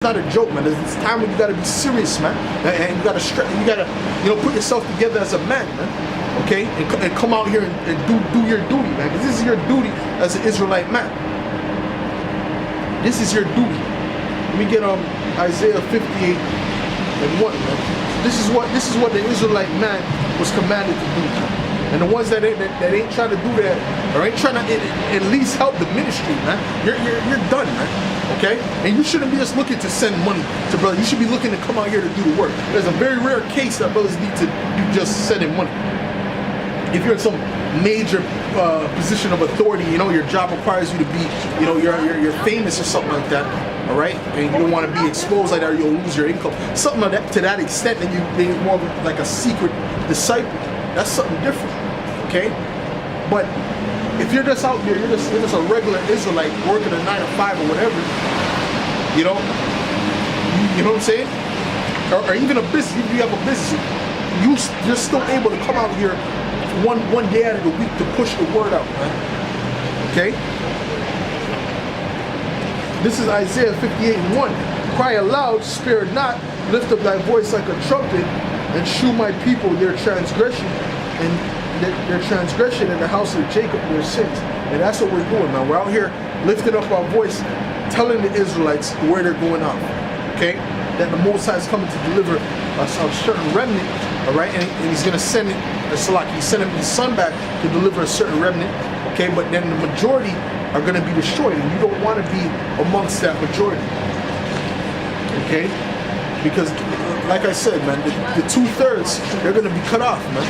not a joke, man. It's time when you gotta be serious, man, and you gotta put yourself together as a man, man. Okay, and come out here and do your duty, man. Because this is your duty as an Israelite man. This is your duty. Let me get Isaiah 58 and 1, man. This is what the Israelite man was commanded to do, man. And the ones that ain't trying to do that, or ain't trying to at least help the ministry, man, you're done, man. Okay? And you shouldn't be just looking to send money to brothers. You should be looking to come out here to do the work. There's a very rare case that brothers need to do just sending money. If you're in some major position of authority, you know, your job requires you to be, you know, you're famous or something like that, all right? And you don't want to be exposed like that, or you'll lose your income. Something like that, to that extent, and you being more of like a secret disciple. That's something different, okay? But if you're just out there, you're just a regular Israelite working a 9 to 5 or whatever, you know what I'm saying? Or even a business, if you have a business, you're still able to come out here one day out of the week to push the word out, man. Okay? This is Isaiah 58 and 1. Cry aloud, spare not, lift up thy voice like a trumpet, and shew my people their transgression, and their transgression in the house of Jacob, their sins. And that's what we're doing, man. We're out here lifting up our voice, telling the Israelites where they're going off. Okay? That the Most High is coming to deliver a certain remnant, all right? And he's going to send it, he's sending his son back to deliver a certain remnant, okay? But then the majority are going to be destroyed, and you don't want to be amongst that majority, okay? Because, like I said, man, the 2/3, they're going to be cut off, man.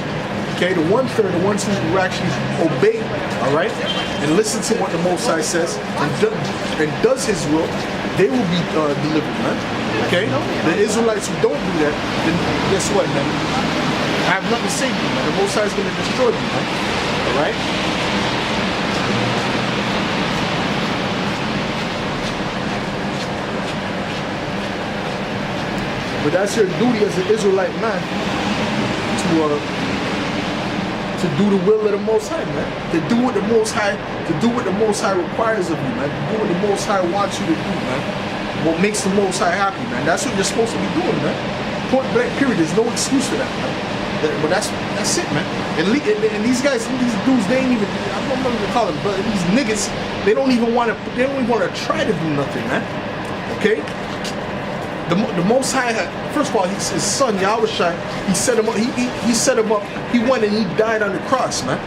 Okay, the 1/3, the ones who actually obey, all right, and listen to what the Most High says and does His will, they will be delivered, man. Okay, the Israelites who don't do that, then guess what, man? I have nothing to say to you, man. The Most High is going to destroy you, man. All right. But that's your duty as an Israelite man to do the will of the Most High, man. To do what the Most High requires of you, man. To do what the Most High wants you to do, man. What makes the Most High happy, man. That's what you're supposed to be doing, man. Point blank, period. There's no excuse for that, man. But that's it, man. And these guys, these dudes, they ain't even, I don't know what to call them, but these niggas, they don't even want to try to do nothing, man. Okay? The Most High, first of all, his son Yahushua, he set him up. He set him up. He went and he died on the cross, man.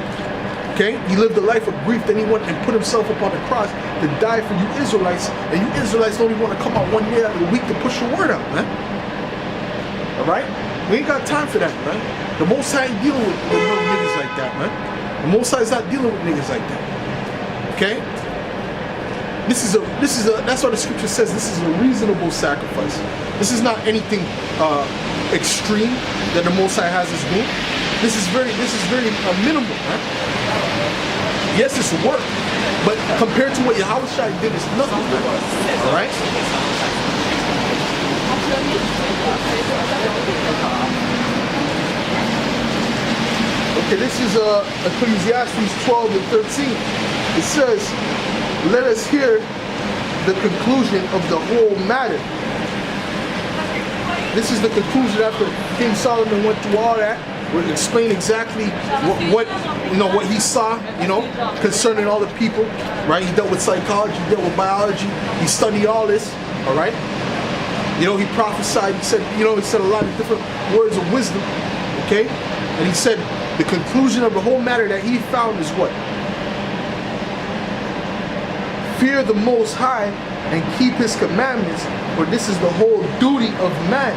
Okay, he lived a life of grief. Then he went and put himself up on the cross to die for you Israelites. And you Israelites don't even want to come out one day out of the week to push the word out, man. All right, we ain't got time for that, man. The Most High ain't dealing with no niggas like that, man. The Most High is not dealing with niggas like that. Okay. That's what the scripture says. This is a reasonable sacrifice. This is not anything extreme that the Most High has us do. This is very minimal, man. Yes, it's work, but compared to what Yahushua did, it's nothing, man. All right. Okay, this is Ecclesiastes 12 and 13. It says, let us hear the conclusion of the whole matter. This is the conclusion after King Solomon went through all that. We'll explain exactly what he saw, concerning all the people, right? He dealt with psychology, he dealt with biology, he studied all this, all right? He prophesied, he said a lot of different words of wisdom, okay? And he said the conclusion of the whole matter that he found is what? Fear the Most High and keep His commandments, for this is the whole duty of man.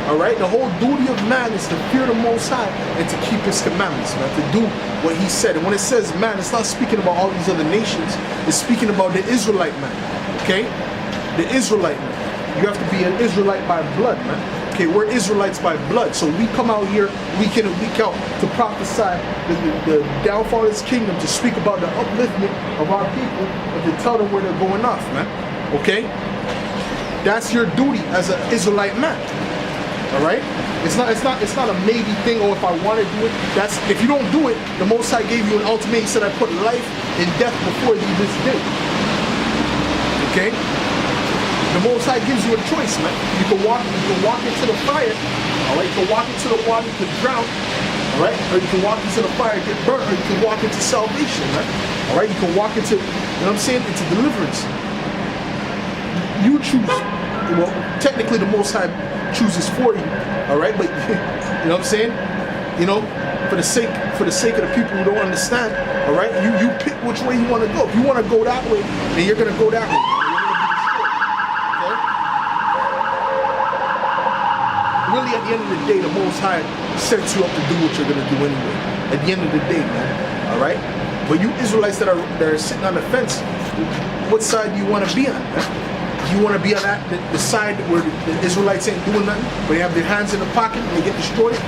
All right, the whole duty of man is to fear the Most High and to keep His commandments, man. To do what He said. And when it says man, it's not speaking about all these other nations. It's speaking about the Israelite man. Okay, the Israelite man. You have to be an Israelite by blood, man. Okay, we're Israelites by blood, so we come out here week in and week out to prophesy the downfall of His kingdom, to speak about the upliftment of our people, and to tell them where they're going off, man. Okay, that's your duty as an Israelite man. All right, it's not a maybe thing, or if I want to do it. That's if you don't do it, the Most High gave you an ultimatum. He said, I put life and death before you this day. Okay. The Most High gives you a choice, man. You can walk into the fire, all right? You can walk into the water, you can drown, all right? Or you can walk into the fire, get burnt, or you can walk into salvation, man. All right? You can walk into, you know what I'm saying, into deliverance. You choose. Well, technically the Most High chooses for you, all right? But you know what I'm saying? You know, for the sake of the people who don't understand, all right? You pick which way you want to go. If you want to go that way, then you're gonna go that way. Really, at the end of the day, the Most High sets you up to do what you're gonna do anyway. At the end of the day, man. All right. But you Israelites that are sitting on the fence, what side do you want to be on? Man? Do you want to be on the side where the Israelites ain't doing nothing, where they have their hands in the pocket and they get destroyed?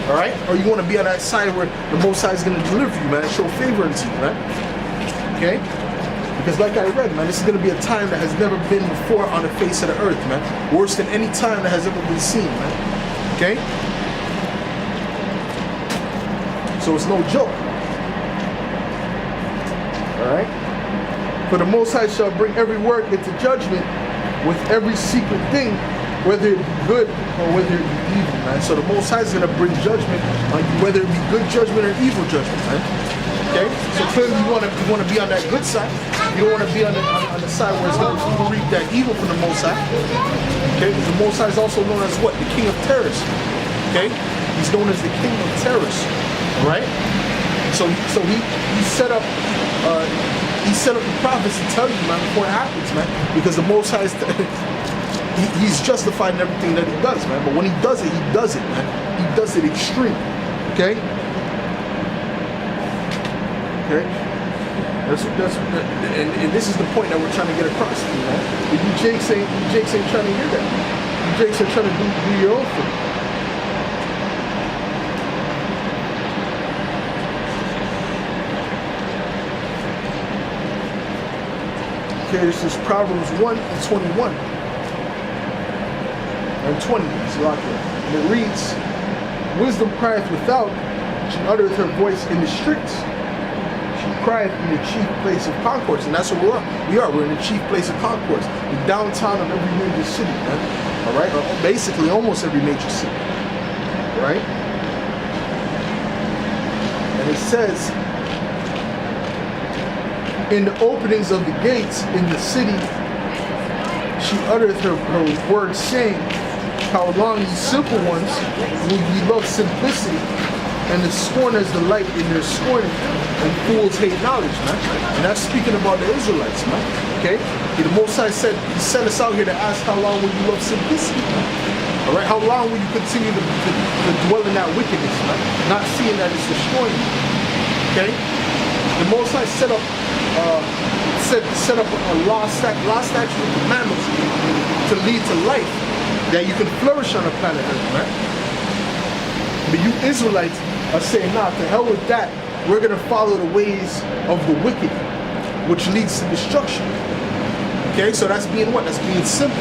All right. Or you want to be on that side where the Most High is gonna deliver you, man, show favor to you, man. Okay. Because like I read, man, this is going to be a time that has never been before on the face of the earth, man. Worse than any time that has ever been seen, man. Okay? So it's no joke. Alright? For the Most High shall bring every work into judgment with every secret thing, whether it be good or whether it be evil, man. So the Most High is going to bring judgment on you, whether it be good judgment or evil judgment, man. Okay? So clearly you want to be on that good side. You don't want to be on the side where it's going to reap that evil from the Most High. Okay? Because the Most High is also known as what? The King of Terrors. Okay? He's known as the King of Terrors. Alright? So he set up the prophets to tell you, man, before it happens, man. Because the Most High is he's justified in everything that he does, man. But when he does it, man. He does it extreme. Okay? Okay? And this is the point that we're trying to get across, you know. But you Jakes ain't trying to hear that. You Jakes are trying to do your own thing. Okay, this is Proverbs 1 and 21. And 20, it's locked in. And it reads, wisdom crieth without, she uttereth her voice in the streets. Cried in the chief place of concourse, and that's what we're in the chief place of concourse, the downtown of every major city, man. All right, or basically almost every major city, right? And it says, in the openings of the gates in the city, she uttereth her words, saying, how long ye simple ones will ye love simplicity, and the scorners delight in their scorning, and fools hate knowledge, man. And that's speaking about the Israelites, man. Okay? The Most High said, he sent us out here to ask how long will you love simplicity, man? Alright, how long will you continue to dwell in that wickedness, man? Not seeing that it's destroying you. Okay? The Most High set up a law, statute, and commandments to lead to life, that you can flourish on the planet Earth, man. But you Israelites are saying, nah, to hell with that. We're going to follow the ways of the wicked, which leads to destruction. Okay, so that's being what? That's being simple.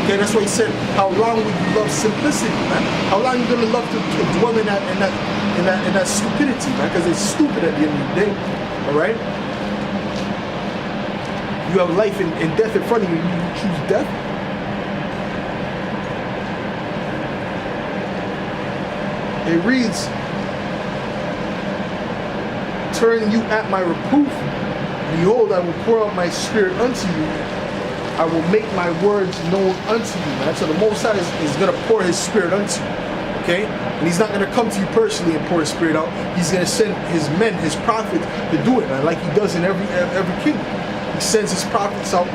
Okay, that's why he said, how long will you love simplicity, man? How long are you going to love to dwell in that stupidity, man? Because it's stupid at the end of the day, all right? You have life and death in front of you, you choose death? It reads, turn you at my reproof, behold, I will pour out my spirit unto you. I will make my words known unto you, man. So the Most High is going to pour his spirit unto you, okay? And he's not going to come to you personally and pour his spirit out. He's going to send his men, his prophets, to do it, man, like he does in every kingdom. He sends his prophets out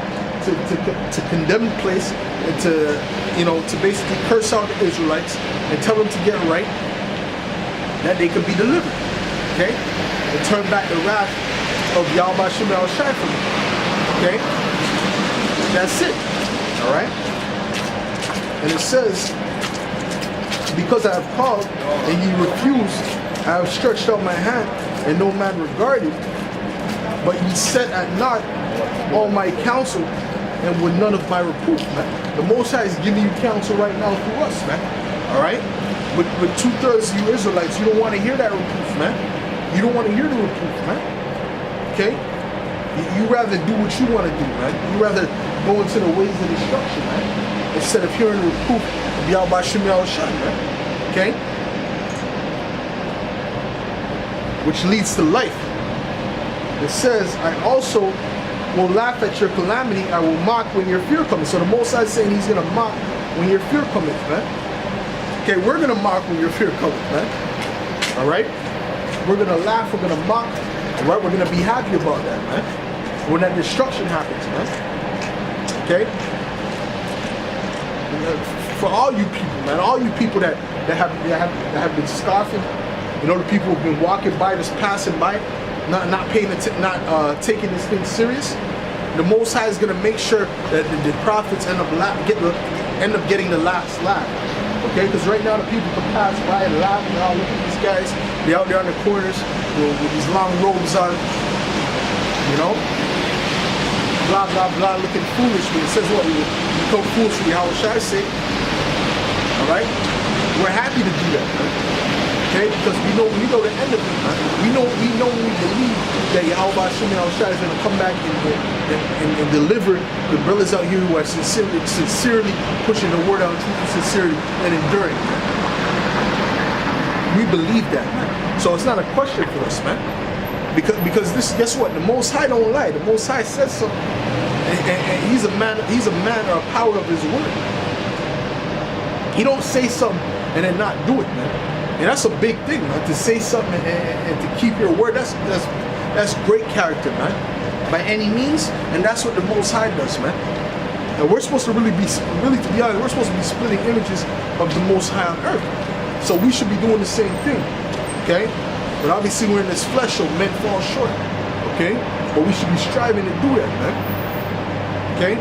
to condemn the place and to basically curse out the Israelites and tell them to get right, that they could be delivered, okay? And turn back the wrath of Yahweh Shem Shai from them, okay? That's it, all right? And it says, because I have called and ye refused, I have stretched out my hand and no man regarded, but ye set at naught all my counsel and with none of my reproof, man. The Most High is giving you counsel right now through us, man, all right? With 2/3 of you Israelites, you don't want to hear that reproof, man. You don't want to hear the reproof, man. Okay? You rather do what you want to do, man. You rather go into the ways of destruction, man. Instead of hearing the reproof of Yahweh Shem Yahushua, man. Okay? Which leads to life. It says, I also will laugh at your calamity, I will mock when your fear comes. So the Most High is saying he's gonna mock when your fear cometh, man. Okay, we're gonna mock when your fear cometh, man. Alright? We're gonna laugh, we're gonna mock, alright? We're gonna be happy about that, man. When that destruction happens, man. Okay? For all you people, man, all you people that have been scoffing, you know, the people who've been walking by, just passing by, not paying attention, not taking this thing serious. The Most High is gonna make sure that the prophets end up getting the last laugh. Okay, because right now the people can pass by and laugh and look at these guys. They're out there on the corners with these long robes on, you know, blah blah blah, looking foolish. But it says what? You become foolish. How should I say? All right, we're happy to do that, man. Okay, because we know the end of it, man. We believe that Yahweh Shem Yahushua is going to come back and deliver the brothers out here who are sincerely pushing the word out, truth and sincerity and enduring. We believe that, man. So it's not a question for us, man. Because this, guess what? The Most High don't lie. The Most High says something, and he's a man of power of his word. He don't say something and then not do it, man. And that's a big thing, man. To say something and to keep your word, that's great character, man. By any means, and that's what the Most High does, man. And we're supposed to really to be honest, we're supposed to be splitting images of the Most High on earth. So we should be doing the same thing, okay? But obviously we're in this flesh, so men fall short, okay? But we should be striving to do that, man. Okay?